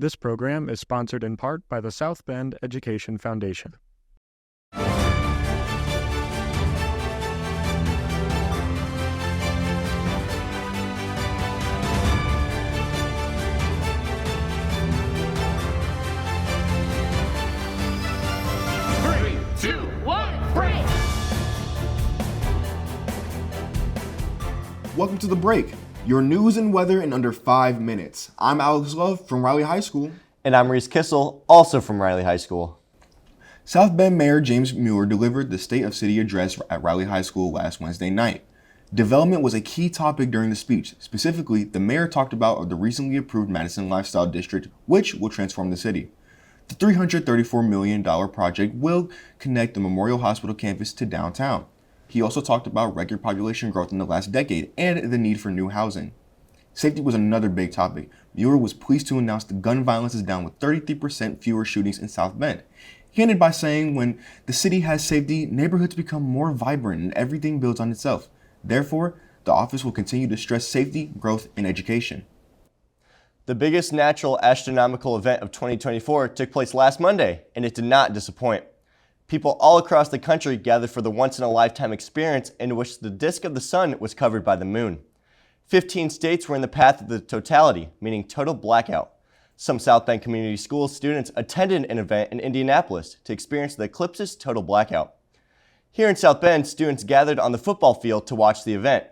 This program is sponsored in part by the South Bend Education Foundation. Welcome to The Break, your news and weather in under 5 minutes. I'm Alex Love from Riley High School. And I'm Reese Kissel, also from Riley High School. South Bend Mayor James Muir delivered the State of City address at Riley High School last Wednesday night. Development was a key topic during the speech. Specifically, the mayor talked about the recently approved Madison Lifestyle District, which will transform the city. The $334 million project will connect the Memorial Hospital campus to downtown. He also talked about record population growth in the last decade and the need for new housing. Safety was another big topic. Muir was pleased to announce that gun violence is down with 33% fewer shootings in South Bend. He ended by saying, when the city has safety, neighborhoods become more vibrant and everything builds on itself. Therefore, the office will continue to stress safety, growth, and education. The biggest natural astronomical event of 2024 took place last Monday, and it did not disappoint. People all across the country gathered for the once-in-a-lifetime experience in which the disk of the sun was covered by the moon. 15 states were in the path of the totality, meaning total blackout. Some South Bend Community Schools students attended an event in Indianapolis to experience the Eclipse's total blackout. Here in South Bend, students gathered on the football field to watch the event.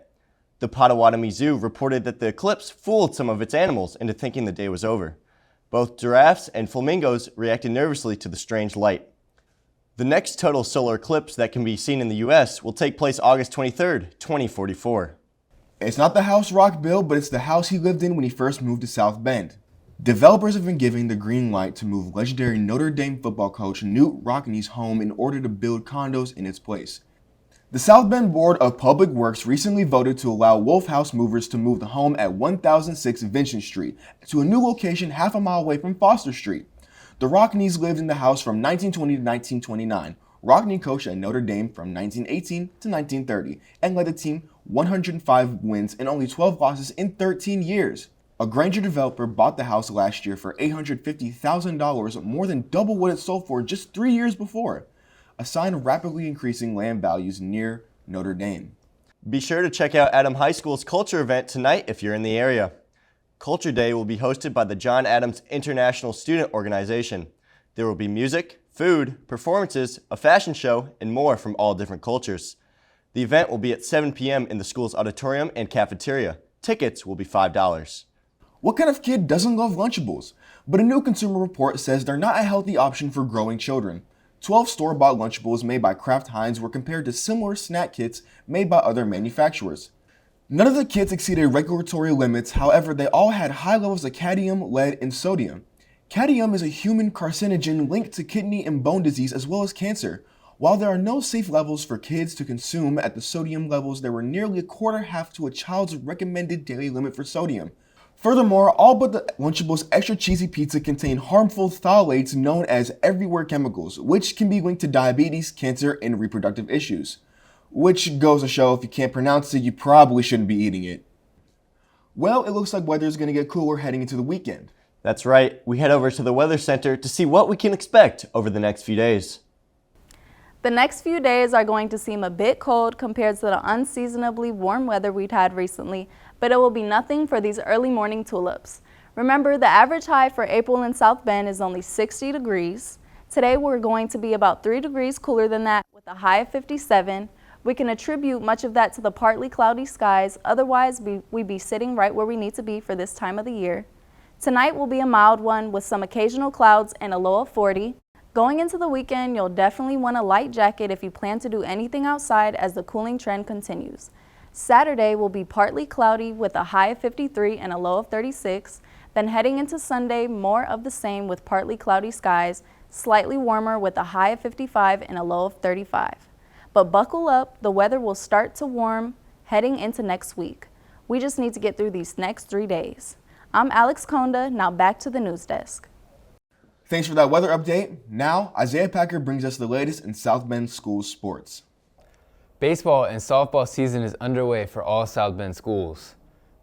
The Potawatomi Zoo reported that the eclipse fooled some of its animals into thinking the day was over. Both giraffes and flamingos reacted nervously to the strange light. The next total solar eclipse that can be seen in the U.S. will take place August 23rd, 2044. It's not the house Rock built, but it's the house he lived in when he first moved to South Bend. Developers have been given the green light to move legendary Notre Dame football coach Knute Rockne's home in order to build condos in its place. The South Bend Board of Public Works recently voted to allow Wolf House movers to move the home at 1006 Vincent Street to a new location half a mile away from Foster Street. The Rocknes lived in the house from 1920 to 1929. Rockne coached at Notre Dame from 1918 to 1930 and led the team 105 wins and only 12 losses in 13 years. A Granger developer bought the house last year for $850,000, more than double what it sold for just 3 years before, a sign of rapidly increasing land values near Notre Dame. Be sure to check out Adam High School's culture event tonight if you're in the area. Culture Day will be hosted by the John Adams International Student Organization. There will be music, food, performances, a fashion show, and more from all different cultures. The event will be at 7 p.m. in the school's auditorium and cafeteria. Tickets will be $5. What kind of kid doesn't love Lunchables? But a new consumer report says they're not a healthy option for growing children. 12 store-bought Lunchables made by Kraft Heinz were compared to similar snack kits made by other manufacturers. None of the kits exceeded regulatory limits, however, they all had high levels of cadmium, lead, and sodium. Cadmium is a human carcinogen linked to kidney and bone disease as well as cancer. While there are no safe levels for kids to consume at the sodium levels, there were nearly a quarter half to a child's recommended daily limit for sodium. Furthermore, all but the Lunchables extra cheesy pizza contain harmful phthalates known as everywhere chemicals, which can be linked to diabetes, cancer, and reproductive issues. Which goes to show if you can't pronounce it, you probably shouldn't be eating it. Well, it looks like weather is going to get cooler heading into the weekend. That's right. We head over to the Weather Center to see what we can expect over the next few days. The next few days are going to seem a bit cold compared to the unseasonably warm weather we've had recently, but it will be nothing for these early morning tulips. Remember, the average high for April in South Bend is only 60 degrees. Today we're going to be about 3 degrees cooler than that with a high of 57. We can attribute much of that to the partly cloudy skies, otherwise we'd be sitting right where we need to be for this time of the year. Tonight will be a mild one with some occasional clouds and a low of 40. Going into the weekend, you'll definitely want a light jacket if you plan to do anything outside as the cooling trend continues. Saturday will be partly cloudy with a high of 53 and a low of 36. Then heading into Sunday, more of the same with partly cloudy skies, slightly warmer with a high of 55 and a low of 35. But buckle up, the weather will start to warm heading into next week. We just need to get through these next 3 days. I'm Alex Konda, now back to the news desk. Thanks for that weather update. Now, Isaiah Packer brings us the latest in South Bend school sports. Baseball and softball season is underway for all South Bend schools.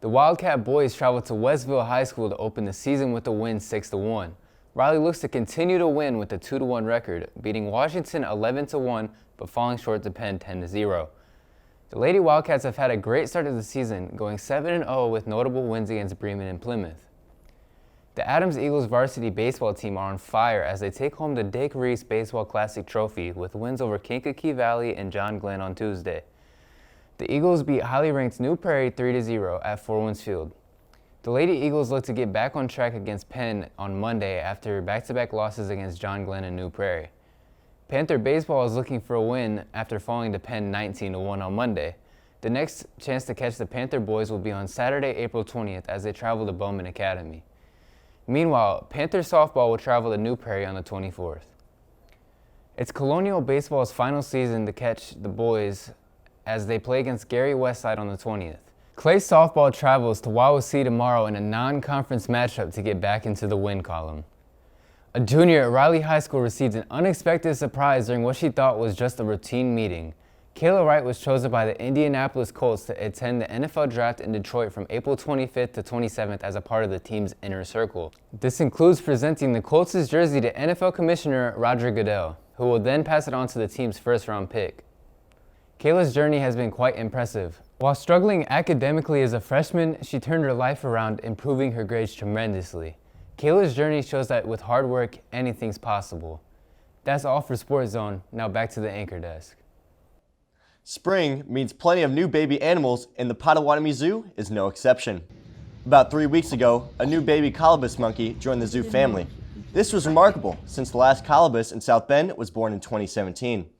The Wildcat boys traveled to Westville High School to open the season with a win 6-1. Riley looks to continue to win with a 2-1 record, beating Washington 11-1, but falling short to Penn 10-0. The Lady Wildcats have had a great start to the season, going 7-0 with notable wins against Bremen and Plymouth. The Adams Eagles varsity baseball team are on fire as they take home the Dake Reese Baseball Classic trophy with wins over Kankakee Valley and John Glenn on Tuesday. The Eagles beat highly ranked New Prairie 3-0 at Four Winds Field. The Lady Eagles look to get back on track against Penn on Monday after back-to-back losses against John Glenn and New Prairie. Panther baseball is looking for a win after falling to Penn 19-1 on Monday. The next chance to catch the Panther boys will be on Saturday, April 20th as they travel to Bowman Academy. Meanwhile, Panther softball will travel to New Prairie on the 24th. It's Colonial Baseball's final season to catch the boys as they play against Gary Westside on the 20th. Clay softball travels to Wawasee tomorrow in a non-conference matchup to get back into the win column. A junior at Riley High School received an unexpected surprise during what she thought was just a routine meeting. Kayla Wright was chosen by the Indianapolis Colts to attend the NFL Draft in Detroit from April 25th to 27th as a part of the team's inner circle. This includes presenting the Colts' jersey to NFL Commissioner Roger Goodell, who will then pass it on to the team's first-round pick. Kayla's journey has been quite impressive. While struggling academically as a freshman, she turned her life around, improving her grades tremendously. Kayla's journey shows that with hard work, anything's possible. That's all for Sports Zone. Now back to the anchor desk. Spring means plenty of new baby animals, and the Potawatomi Zoo is no exception. About 3 weeks ago, a new baby colobus monkey joined the zoo family. This was remarkable since the last colobus in South Bend was born in 2017.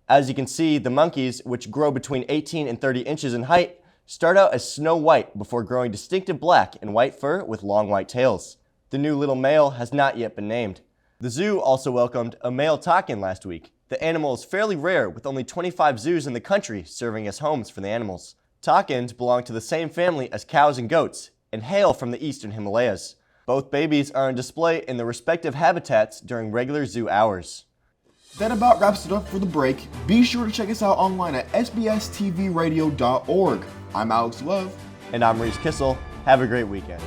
As you can see, the monkeys, which grow between 18 and 30 inches in height, start out as snow white before growing distinctive black and white fur with long white tails. The new little male has not yet been named. The zoo also welcomed a male takin last week. The animal is fairly rare, with only 25 zoos in the country serving as homes for the animals. Takins belong to the same family as cows and goats and hail from the eastern Himalayas. Both babies are on display in their respective habitats during regular zoo hours. That about wraps it up for the break. Be sure to check us out online at sbstvradio.org. I'm Alex Love. And I'm Reese Kissel. Have a great weekend.